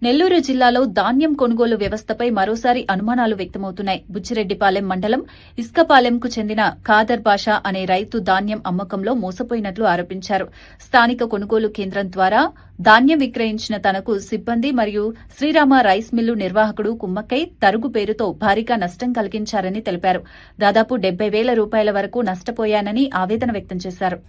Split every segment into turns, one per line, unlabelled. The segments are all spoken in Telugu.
నెల్లూరు జిల్లాలో ధాన్యం కొనుగోలు వ్యవస్థపై మరోసారి అనుమానాలు వ్యక్తమవుతున్నాయి. బుచ్చిరెడ్డిపాలెం మండలం ఇస్కపాలెంకు చెందిన ఖాదర్ బాషా అనే రైతు ధాన్యం అమ్మకంలో మోసపోయినట్లు ఆరోపించారు. స్థానిక కొనుగోలు కేంద్రం ద్వారా ధాన్యం విక్రయించిన తనకు సిబ్బంది మరియు శ్రీరామ రైస్ మిల్లు నిర్వాహకుడు కుమ్మక్కై తరుగు పేరుతో భారీగా నష్టం కలిగించారని తెలిపారు. దాదాపు 70,000 రూపాయల వరకు నష్టపోయానని ఆవేదన వ్యక్తం చేశారు.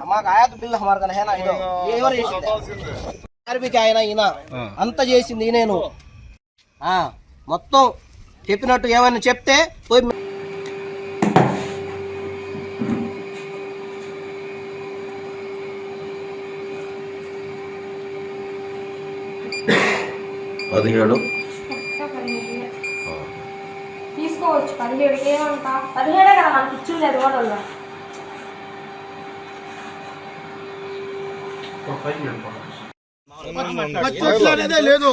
हमारा आया तो बिल हमारा है ना ఆయన ఈయన అంత చేసింది నేను మొత్తం చెప్పినట్టు ఏమైనా చెప్తే పోయి
17
తీసుకోవచ్చు 17 ఏమంటా 17 కదా మనకి ఇచ్చింది అది కూడా
లేదు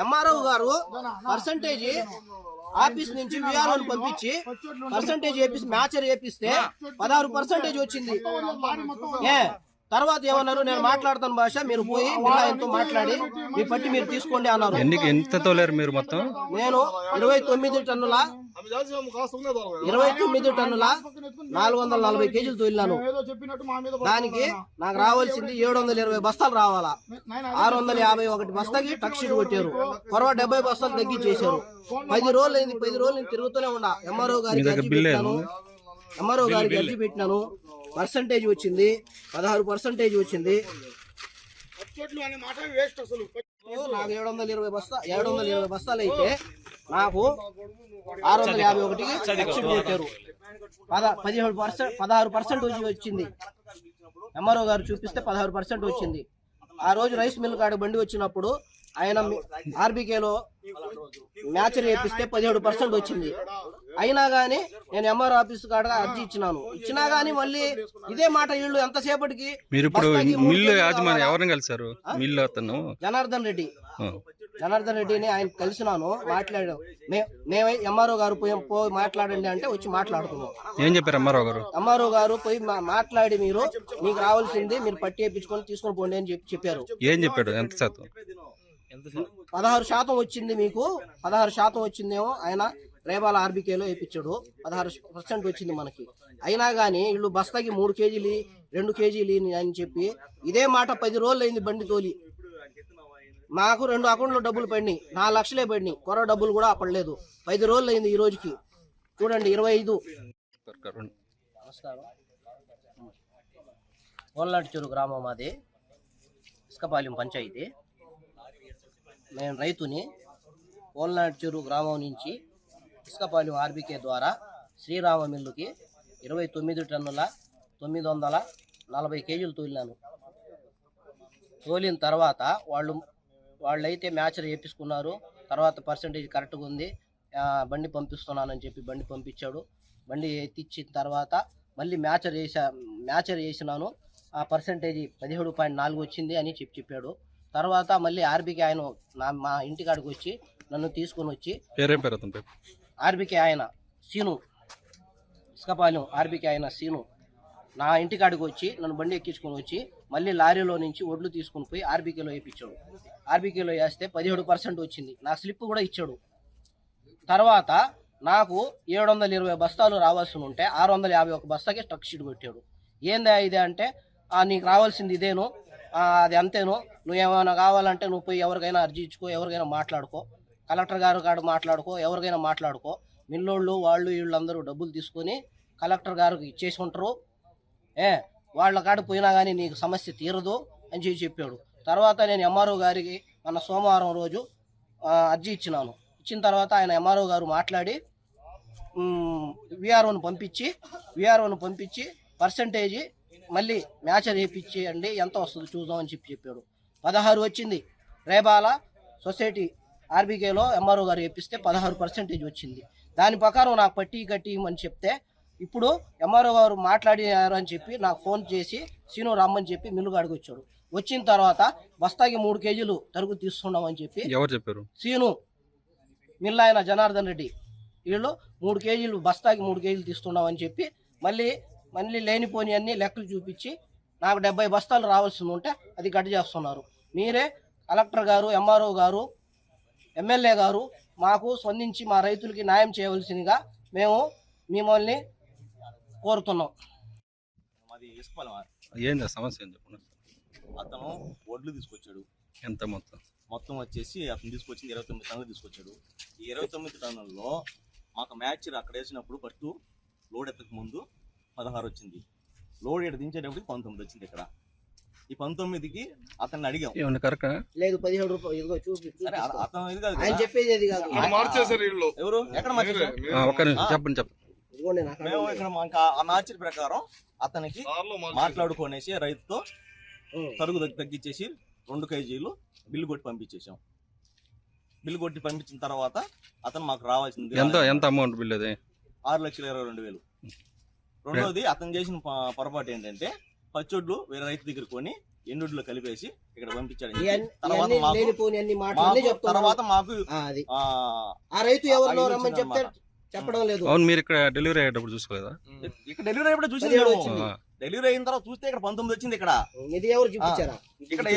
ఎంఆర్ఓ గారు పర్సంటేజ్ ఆఫీస్ నుంచి విఆర్ఓ పంపించి పర్సంటేజ్ వేపిస్తే మ్యాచర్ వేపిస్తే 16% వచ్చింది. తర్వాత ఏమన్నారు, నేను మాట్లాడతాను భాష, మీరు పోయి మిల్లాయనతో మాట్లాడి మీ పట్టి మీరు తీసుకోండి అన్నారు.
ఎంత తోలేరు మీరు మొత్తం?
నేను 29 టన్నుల 440 కేజీలు తోలినాను. దానికి నాకు రావాల్సింది 720 బస్తాలు రావాలా. 651 బస్తాకి టక్షీట్ కొట్టారు. 70 బస్తాలు తగ్గించేశారు. 10 రోజులు తిరుగుతూనే ఉన్నా. ఎంఆర్ఓ గారికి అర్జీ పెట్టినాను. పర్సంటేజ్ వచ్చింది 16% వచ్చింది. నాకు 720 బస్తాలు అయితే నాకు 651కి టక్షీట్ కొట్టారు. 16% వచ్చింది. ఎంఆర్ఓ గారు చూపిస్తే 16% వచ్చింది. ఆ రోజు రైస్ మిల్ కాడ బండి వచ్చినప్పుడు ఆయన ఆర్బీకేలో మ్యాచర్ వేపిస్తే 17% వచ్చింది. అయినా గానీ నేను ఎంఆర్ఓ ఆఫీస్ కాడ అర్జీ ఇచ్చినా గానీ మళ్ళీ ఇదే మాట. వీళ్ళు ఎంతసేపటికి
మీరు ఇప్పుడు మిల్లు యాజమాన్యం ఎవరిని కలిసారు? మిల్లు అతను
జనార్దన్ రెడ్డిని ఆయన కలిసినాను. మాట్లాడాం. మేమే ఎంఆర్ఓ గారు పోయి మాట్లాడండి అంటే వచ్చి మాట్లాడుతున్నాం.
ఏం చెప్పారు
ఎంఆర్ఓ గారు పోయి మాట్లాడి మీకు రావాల్సింది మీరు పట్టి వేయించుకొని తీసుకొని పోండి అని చెప్పారు.
ఏం చెప్పాడు? ఎంత శాతం?
16% వచ్చింది. మీకు 16% వచ్చిందేమో. ఆయన రేబాల ఆర్బీకేలో వేయించాడు. 16% వచ్చింది మనకి. అయినా గానీ వీళ్ళు బస్తాకి 3 కేజీలు 2 కేజీలు అని చెప్పి ఇదే మాట 10 రోజులు అయింది బండి తోలి. నాకు 2 అకౌంట్లో డబ్బులు పడినాయి. 4 లక్షలే పడినాయి. కొర డబ్బులు కూడా పడలేదు. 10 రోజులు అయింది ఈ రోజుకి. చూడండి 25. నమస్కారం. ఓల్నాటిచెరు గ్రామం మాది. ఇస్కపాలెం పంచాయతీ. నేను రైతుని. ఓల్నాటిచెరు గ్రామం నుంచి ఇస్కపాలెం ఆర్బీకే ద్వారా శ్రీరామ మిల్లుకి 29 టన్నుల 940 కేజీలు తోలినాను. తోలిన తర్వాత వాళ్ళైతే మ్యాచర్ వేపించుకున్నారు. తర్వాత పర్సంటేజ్ కరెక్ట్గా ఉంది, బండి పంపిస్తున్నానని చెప్పి బండి పంపించాడు. బండి ఎత్తిచ్చిన తర్వాత మళ్ళీ మ్యాచర్ వేసినాను. ఆ పర్సంటేజ్ 17.4 వచ్చింది అని చెప్పాడు. తర్వాత మళ్ళీ ఆర్బీకే ఆయన మా ఇంటికాడికి వచ్చి నన్ను తీసుకొని వచ్చి, ఆర్బీకే ఆయన సీను, ఇస్కపాలెం ఆర్బీకే ఆయన సీను నా ఇంటికాడికి వచ్చి నన్ను బండి ఎక్కించుకొని వచ్చి మళ్ళీ లారీలో నుంచి ఒడ్లు తీసుకుని పోయి ఆర్బీకేలో వేయించాడు. ఆర్బీకేలో వేస్తే 17% వచ్చింది. నా స్లిప్ కూడా ఇచ్చాడు. తర్వాత నాకు 720 బస్తాలు రావాల్సి ఉంటే 651 బస్తాకి టక్షీట్ కొట్టాడు. ఏందా ఇదే అంటే, నీకు రావాల్సింది ఇదేను, అది అంతేను, నువ్వేమైనా కావాలంటే నువ్వు పోయి ఎవరికైనా అర్జీ ఇచ్చుకో, ఎవరికైనా మాట్లాడుకో, కలెక్టర్ గారు కాడ మాట్లాడుకో, ఎవరికైనా మాట్లాడుకో. మిల్లోళ్ళు వీళ్ళందరూ డబ్బులు తీసుకొని కలెక్టర్ గారికి ఇచ్చేసి ఉంటారు. వాళ్ళ కాడ పోయినా కానీ నీకు సమస్య తీరదు అని చెప్పాడు. తర్వాత నేను ఎంఆర్ఓ గారికి మన సోమవారం రోజు అర్జీ ఇచ్చినాను. ఇచ్చిన తర్వాత ఆయన ఎంఆర్ఓ గారు మాట్లాడి విఆర్ఓను పంపించి పర్సంటేజీ మళ్ళీ మ్యాచర్ వేయించి అండి ఎంత వస్తుందో చూద్దాం అని చెప్పాడు. 16 వచ్చింది. రేబాల సొసైటీ ఆర్బీకేలో ఎంఆర్ఓ గారు వేపిస్తే 16% వచ్చింది. దాని ప్రకారం నాకు పట్టి కట్టి ఇవ్వమని చెప్తే ఇప్పుడు ఎంఆర్ఓ గారు మాట్లాడారు అని చెప్పి నాకు ఫోన్ చేసి సీను రమ్మని చెప్పి మిల్లుగాడికి వచ్చాడు. వచ్చిన తర్వాత బస్తాకి 3 కేజీలు తరుగు తీసుకున్నామని చెప్పి
ఎవరు చెప్పారు?
సీను మిల్లు ఆయన జనార్దన్ రెడ్డి వీళ్ళు 3 కేజీలు బస్తాకి 3 కేజీలు తీస్తున్నామని చెప్పి మళ్ళీ లేనిపోని అన్ని లెక్కలు చూపించి నాకు 70 బస్తాలు రావాల్సి ఉంటే అది కట్ చేస్తున్నారు. మీరే కలెక్టర్ గారు, ఎంఆర్ఓ గారు, ఎమ్మెల్యే గారు మాకు స్పందించి మా రైతులకి న్యాయం చేయవలసిందిగా మేము మిమ్మల్ని కోరుతున్నాం.
మాది ఇసుకపాలెం.
ఏంది సమస్య అని చెప్పండి.
అతను వడ్లు తీసుకొచ్చాడు.
ఎంత
మొత్తం వచ్చేసి అతను తీసుకొచ్చింది 29 టన్నులు తీసుకొచ్చాడు. ఈ 29 టన్నుల్లో మాకు మ్యాచ్ అక్కడ వేసినప్పుడు ఫస్ట్ లోడ్ ఎత్తక ముందు 16 వచ్చింది. లోడ్ ఇక్కడ దించేటప్పుడు 19 వచ్చింది. ఇక్కడ ఈ 19కి అతన్ని అడిగాం.
ఏమన్నా కరెక్ట్
లేదు 17 రూపాయలు ఇదిగో
సరే, అతను ఇది కాదు
ఆయన
కదా.
చెప్పేది అది కాదు.
మార్చేసారు వీళ్ళు.
ఎవరు ఎక్కడ మార్చేశారు?
చెప్పండి.
ఇదిగోండి నాకు
మేము ఇక్కడ మాకు ఆ మ్యాచ్ ప్రకారం అతనికి మాట్లాడుకునేసి రైతుతో తరుగు తగ్గించేసి 2 కేజీలు బిల్లు కొట్టి పంపించేసాం. బిల్లు కొట్టి పంపించిన తర్వాత అతను మాకు రావాల్సింది
ఎంత అమౌంట్ బిల్ అది?
6,22,000. రెండోది అతను చేసిన పొరపాటు ఏంటంటే పచ్చొడ్లు వేరే రైతు దగ్గర కొని ఎండుడ్లో కలిపేసి ఇక్కడ పంపించాడు. తర్వాత మాకు
ఆ రైతు ఎవరిలో రమ్మని చెప్తే చెప్పడం లేదు.
అవును, మీరు ఇక్కడ డెలివరీ అయ్యేటప్పుడు చూసుకోలేదా?
ఇక్కడ డెలివరీ అయ్యేప్పుడు చూసి డెలివరీ అయిన తర్వాత చూస్తే ఇక్కడ 19 వచ్చింది. ఇక్కడ
ఇది ఎవరు చూపించారా?
ఇక్కడ